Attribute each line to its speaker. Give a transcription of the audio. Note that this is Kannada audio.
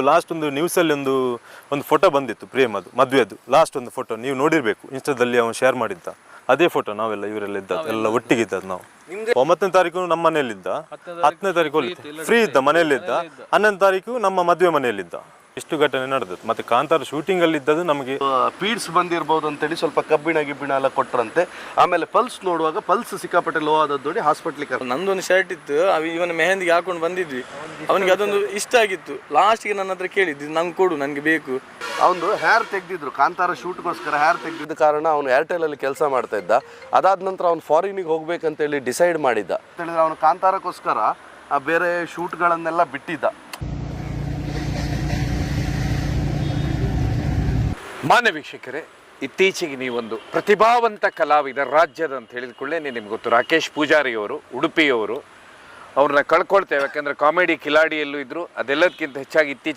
Speaker 1: ಲಾಸ್ಟ್ ಒಂದು ನ್ಯೂಸಲ್ಲಿ ಒಂದು ಫೋಟೋ ಬಂದಿತ್ತು ಪ್ರೇಮದು ಮದುವೆದು ಲಾಸ್ಟ್ ಒಂದು ಫೋಟೋ ನೀವು ನೋಡಿರ್ಬೇಕು, ಇನ್ಸ್ಟಾದಲ್ಲಿ ಅವನು ಶೇರ್ ಮಾಡಿದ್ದ ಅದೇ ಫೋಟೋ. ಇವರೆಲ್ಲ ಇದ್ದದ್ದು ಎಲ್ಲ ಒಟ್ಟಿಗೆ ಇದ್ದದ್ದು ನಾವು. 9ನೇ ತಾರೀಕು ನಮ್ಮ ಮನೆಯಲ್ಲಿದ್ದ, 10ನೇ ತಾರೀಕು ಫ್ರೀ ಇದ್ದ ಮನೆಯಲ್ಲಿದ್ದ, 11ನೇ ತಾರೀಕು ನಮ್ಮ ಮದುವೆ ಮನೆಯಲ್ಲಿದ್ದ. ಇಷ್ಟು ಘಟನೆ ನಡೆದದ್ದು. ಮತ್ತೆ ಕಾಂತಾರ ಶೂಟಿಂಗ್ ಅಲ್ಲಿ ಇದ್ದದ್ದು ನಮಗೆ
Speaker 2: ಪೀಡ್ಸ್ ಬಂದಿರಬಹುದು ಅಂತೇಳಿ ಸ್ವಲ್ಪ ಕಬ್ಬಿಣ ಎಲ್ಲ ಕೊಟ್ಟರಂತೆ. ಆಮೇಲೆ ಪಲ್ಸ್ ನೋಡುವಾಗ ಪಲ್ಸ್ ಸಿಕ್ಕಾಪಟ್ಟೆ ಲೋ ಆದದ್ದು ನೋಡಿ ಹಾಸ್ಪಿಟ್ಲಿಗೆ.
Speaker 3: ನಂದೊಂದು ಶರ್ಟ್ ಇತ್ತು, ಇವನ ಮೆಹಂದಿಗೆ ಹಾಕೊಂಡು ಬಂದಿದ್ವಿ. ಅವನಿಗೆ ಅದೊಂದು ಇಷ್ಟ ಆಗಿತ್ತು. ಲಾಸ್ಟ್ಗೆ ನನ್ನ ಹತ್ರ ಕೇಳಿದ್ದು ನಂಗೆ ಕೊಡು, ನನಗೆ ಬೇಕು.
Speaker 2: ಅವನು ಹೇರ್ ತೆಗೆದಿದ್ರು ಕಾಂತಾರ ಶೂಟ್ಗೋಸ್ಕರ. ಹೇರ್ ತೆಗೆದಿದ್ದ ಕಾರಣ ಅವನು ಏರ್ಟೆಲ್ ಅಲ್ಲಿ ಕೆಲಸ ಮಾಡ್ತಾ ಇದ್ದ. ಅದಾದ ನಂತರ ಅವ್ನು ಫಾರಿನಿಗೆ ಹೋಗ್ಬೇಕಂತೇಳಿ ಡಿಸೈಡ್ ಮಾಡಿದ್ದ. ಹೇಳಿದ್ರೆ ಅವನು ಕಾಂತಾರಕ್ಕೋಸ್ಕರ ಬೇರೆ ಶೂಟ್ಗಳನ್ನೆಲ್ಲ ಬಿಟ್ಟಿದ್ದ.
Speaker 4: ಮಾನ್ಯ ವೀಕ್ಷಕರೇ, ಇತ್ತೀಚೆಗೆ ನೀವೊಂದು ಪ್ರತಿಭಾವಂತ ಕಲಾವಿದ ರಾಜ್ಯದ ಅಂತ ಹೇಳಿದ್ಕೊಳ್ಳೆ ನಿಮ್ಗೆ ಗೊತ್ತು, ರಾಕೇಶ್ ಪೂಜಾರಿಯವರು, ಉಡುಪಿಯವರು. ಅವ್ರನ್ನ ಕಳ್ಕೊಳ್ತೇವೆ, ಯಾಕಂದರೆ ಕಾಮಿಡಿ ಕಿಲಾಡಿಯಲ್ಲೂ ಇದ್ದರು. ಅದೆಲ್ಲದಕ್ಕಿಂತ ಹೆಚ್ಚಾಗಿ ಇತ್ತೀಚೆಗೆ